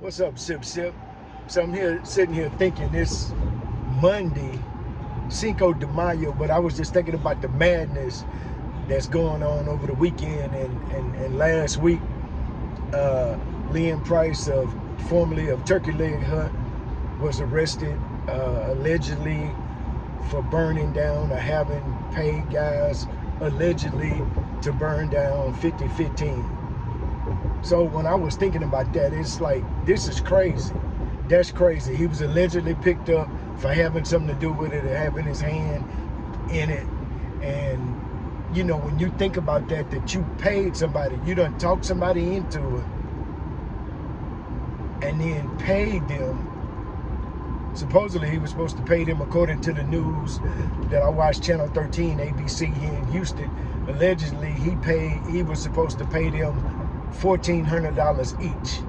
What's up, Sip Sip? So I'm here, sitting here thinking this Monday, Cinco de Mayo, but I was just thinking about the madness that's going on over the weekend and last week. Lynn Price, formerly of Turkey Leg Hut, was arrested allegedly for burning down or having paid guys allegedly to burn down 5015. So when I was thinking about that, it's like, this is crazy. That's crazy. He was allegedly picked up for having something to do with it or having his hand in it. And, you know, when you think about that you paid somebody, you done talked somebody into it and then paid them. Supposedly he was supposed to pay them, according to the news that I watched, Channel 13, ABC here in Houston. Allegedly he was supposed to pay them $1,400 each.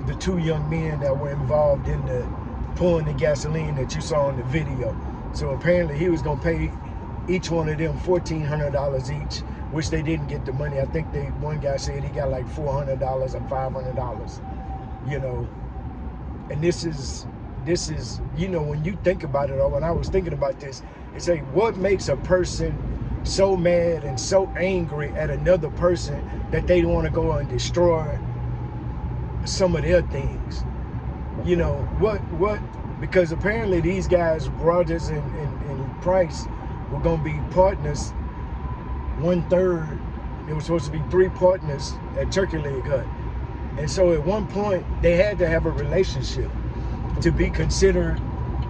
The two young men that were involved in the pouring the gasoline that you saw in the video. So apparently he was gonna pay each one of them $1,400 each, which they didn't get the money. I think one guy said he got like $400 or $500, you know. And this is, you know, when you think about it, or when I was thinking about this, it's like, what makes a person so mad and so angry at another person that they want to go and destroy some of their things? You know, what, because apparently these guys, Rogers and Price, were going to be partners, 1/3. There was supposed to be 3 partners at Turkey Leg Hut. And so at one point, they had to have a relationship to be considered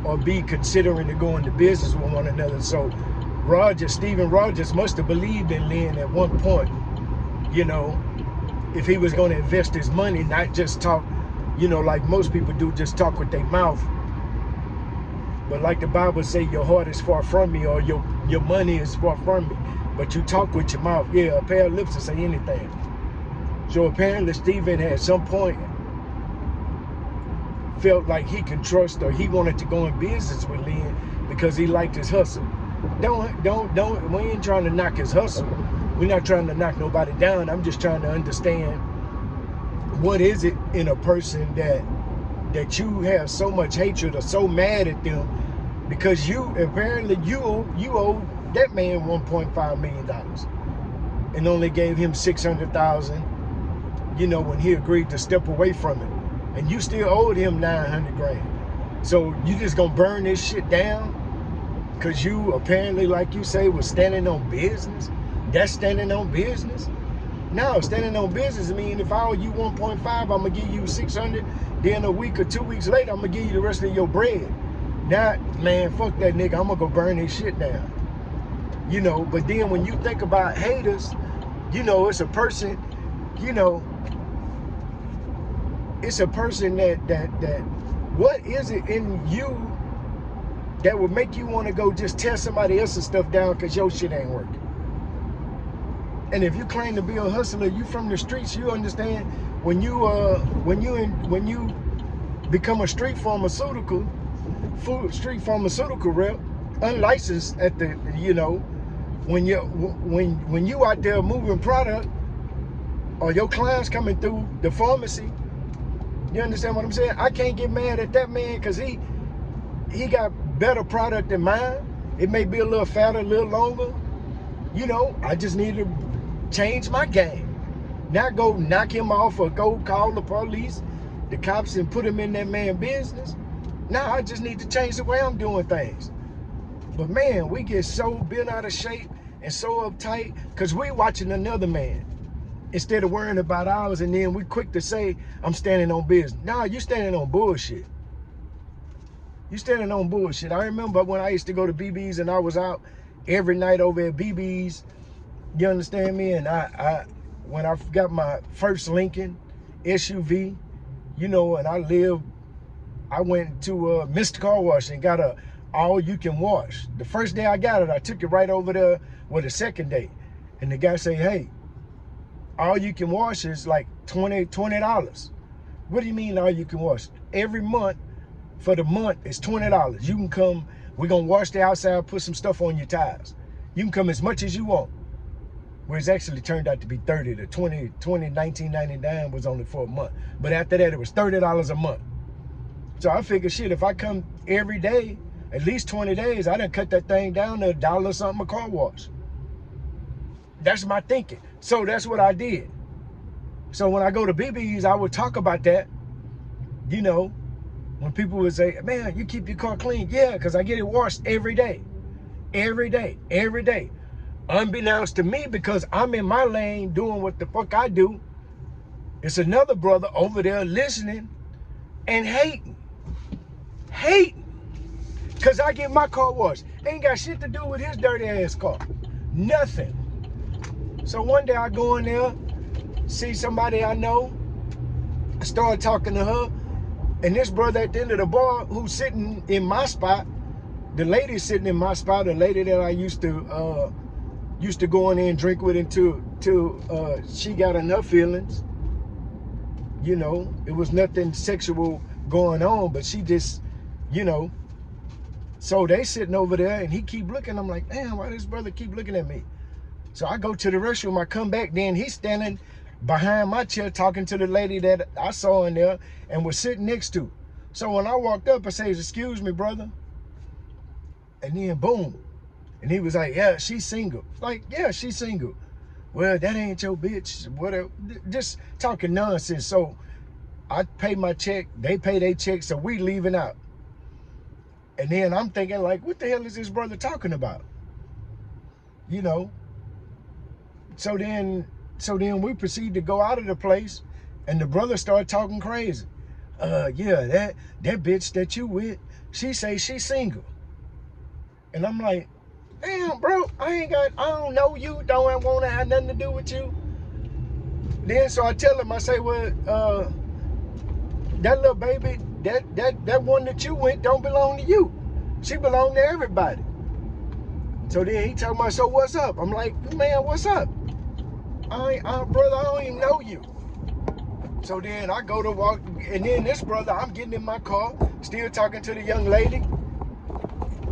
or be considering to go into business with one another. So Stephen Rogers must have believed in Lynn at one point, you know, if he was going to invest his money, not just talk, you know, like most people do, just talk with their mouth. But like the Bible say, your heart is far from me, or your money is far from me. But you talk with your mouth. Yeah, a pair of lips to say anything. So apparently Stephen at some point felt like he could trust, or he wanted to go in business with Lynn because he liked his hustle. We ain't trying to knock his hustle. We're not trying to knock nobody down. I'm just trying to understand, what is it in a person that you have so much hatred or so mad at them because apparently you owe that man $1.5 million and only gave him $600,000, you know, when he agreed to step away from it, and you still owed him 900 grand. So you just gonna burn this shit down because you apparently, like you say, was standing on business? That's standing on business? No, standing on business means if I owe you 1.5, I'm gonna give you 600. Then a week or 2 weeks later, I'm gonna give you the rest of your bread. Now, man, fuck that nigga. I'm gonna go burn this shit down. You know, but then when you think about haters, you know, it's a person, you know, it's a person that what is it in you that would make you want to go just tear somebody else's stuff down because your shit ain't working? And if you claim to be a hustler, you from the streets, you understand when you become a street pharmaceutical rep, unlicensed at the, you know, when you out there moving product, or your clients coming through the pharmacy, you understand what I'm saying? I can't get mad at that man because he got better product than mine. It may be a little fatter, a little longer. You know, I just need to change my game. Not go knock him off or go call the police, the cops, and put him in that man's business. Now I just need to change the way I'm doing things. But man, we get so bent out of shape and so uptight because we watching another man instead of worrying about ours, and then we quick to say, I'm standing on business. Nah, you standing on bullshit. You standing on bullshit. I remember when I used to go to BB's and I was out every night over at BB's. You understand me? And when I got my first Lincoln SUV, you know, and I went to Mr. Car Wash and got a all-you-can-wash. The first day I got it, I took it right over there with the second day. And the guy said, hey, all-you-can-wash is like $20. What do you mean all-you-can-wash? Every month, for the month, it's $20. You can come, we're going to wash the outside, put some stuff on your tires. You can come as much as you want. Well, it's actually turned out to be 30. The 1999 was only for a month. But after that, it was $30 a month. So I figured, shit, if I come every day, at least 20 days, I done cut that thing down to $1 something a car wash. That's my thinking. So that's what I did. So when I go to BB's, I would talk about that. You know, when people would say, man, you keep your car clean. Yeah, because I get it washed every day. Every day. Every day. Unbeknownst to me, because I'm in my lane doing what the fuck I do, it's another brother over there listening and hating. Hating. Because I get my car washed. Ain't got shit to do with his dirty ass car. Nothing. So one day I go in there, see somebody I know, I start talking to her, and this brother at the end of the bar who's sitting in my spot, the lady sitting in my spot, the lady that I used to go in there and drink with until she got enough feelings. You know, it was nothing sexual going on, but she just, you know. So they sitting over there and he keep looking. I'm like, damn, why this brother keep looking at me? So I go to the restroom, I come back, then he's standing behind my chair talking to the lady that I saw in there and was sitting next to. So when I walked up, I said, excuse me, brother. And then boom. And he was like, yeah, she's single. Like, yeah, she's single. Well, that ain't your bitch. Whatever. Just talking nonsense. So I pay my check, they pay their check, so we leaving out. And then I'm thinking, like, what the hell is this brother talking about? You know? So then we proceed to go out of the place, and the brother started talking crazy. Yeah, that bitch that you with, she say she's single. And I'm like, damn, bro, I don't know you, don't want to have nothing to do with you. Then so I tell him, I say, well, that little baby, that one that you went don't belong to you. She belong to everybody. So then he talking about, so what's up? I'm like, man, what's up? Brother, I don't even know you. So then I go to walk, and then this brother, I'm getting in my car, still talking to the young lady.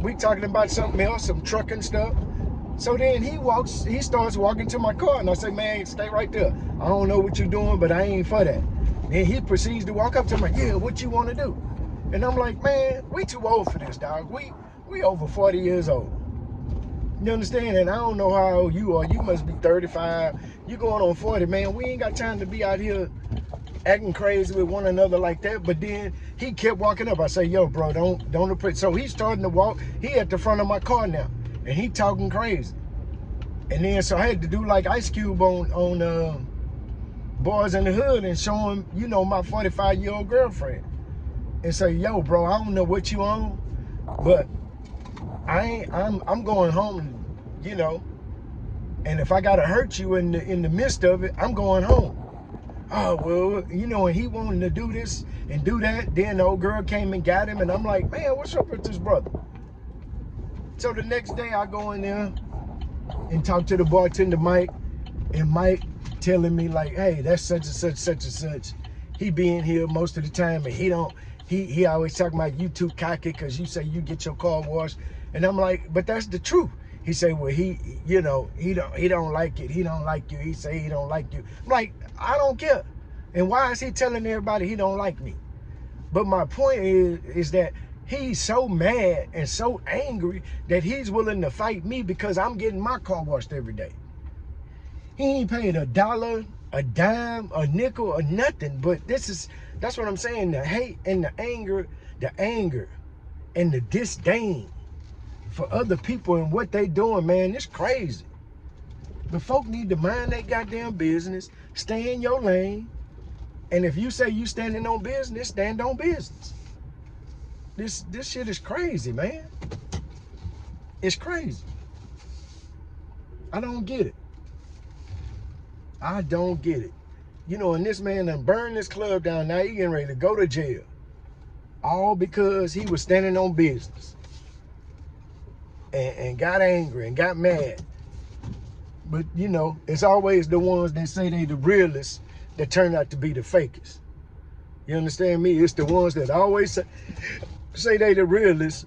We talking about something else, some trucking stuff. So then he starts walking to my car, and I say, man, stay right there. I don't know what you're doing, but I ain't for that. Then he proceeds to walk up to me, yeah, what you want to do? And I'm like, man, we too old for this, dog. We over 40 years old. You understand? And I don't know how old you are. You must be 35. You going on 40, man. We ain't got time to be out here acting crazy with one another like that. But then he kept walking up. I say, yo, bro, don't approach. So he's starting to walk. He at the front of my car now, and he talking crazy. And then so I had to do like Ice Cube on Boys in the Hood and show him, you know, my 45-year-old girlfriend, and say, yo, bro, I don't know what you on, but I'm going home, you know, and if I gotta hurt you in the midst of it, I'm going home. Oh, well, you know, and he wanted to do this and do that. Then the old girl came and got him, and I'm like, man, what's up with this brother? So the next day I go in there and talk to the bartender, Mike, and Mike telling me like, hey, that's such and such, such and such. He be in here most of the time, and he always talking about you too cocky because you say you get your car washed. And I'm like, but that's the truth. He say, well, he don't like it. He don't like you. He say he don't like you. I'm like, I don't care. And why is he telling everybody he don't like me? But my point is that he's so mad and so angry that he's willing to fight me because I'm getting my car washed every day. He ain't paid $1, a dime, a nickel, or nothing. But that's what I'm saying. The hate and the anger and the disdain for other people and what they doing, man, it's crazy. The folk need to mind their goddamn business, stay in your lane, and if you say you standing on business, stand on business. This shit is crazy, man. It's crazy. I don't get it. I don't get it. You know, and this man done burned this club down. Now he getting ready to go to jail. All because he was standing on business. And got angry and got mad. But, you know, it's always the ones that say they the realists that turn out to be the fakest. You understand me? It's the ones that always say they the realists.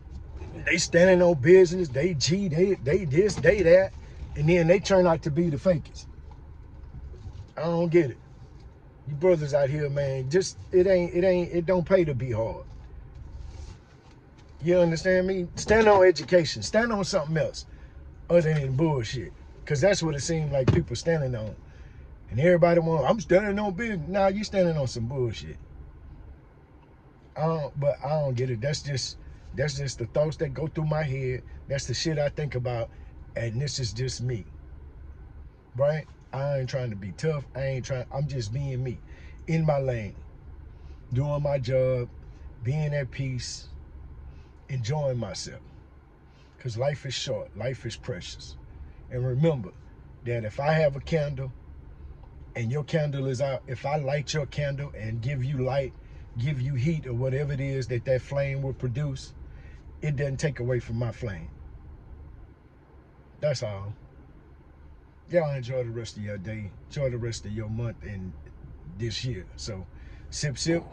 They standing on business. They G, they this, they that. And then they turn out to be the fakest. I don't get it. You brothers out here, man, just it don't pay to be hard. You understand me? Stand on education. Stand on something else other than bullshit. Because that's what it seems like people standing on. And everybody I'm standing on business. Nah, you standing on some bullshit. But I don't get it. That's just the thoughts that go through my head. That's the shit I think about. And this is just me. Right? I ain't trying to be tough. I'm just being me. In my lane. Doing my job. Being at peace. Enjoying myself. Because life is short. Life is precious. And remember that if I have a candle and your candle is out, if I light your candle and give you light, give you heat or whatever it is that flame will produce, it doesn't take away from my flame. That's all. Y'all enjoy the rest of your day. Enjoy the rest of your month and this year. So, sip, sip.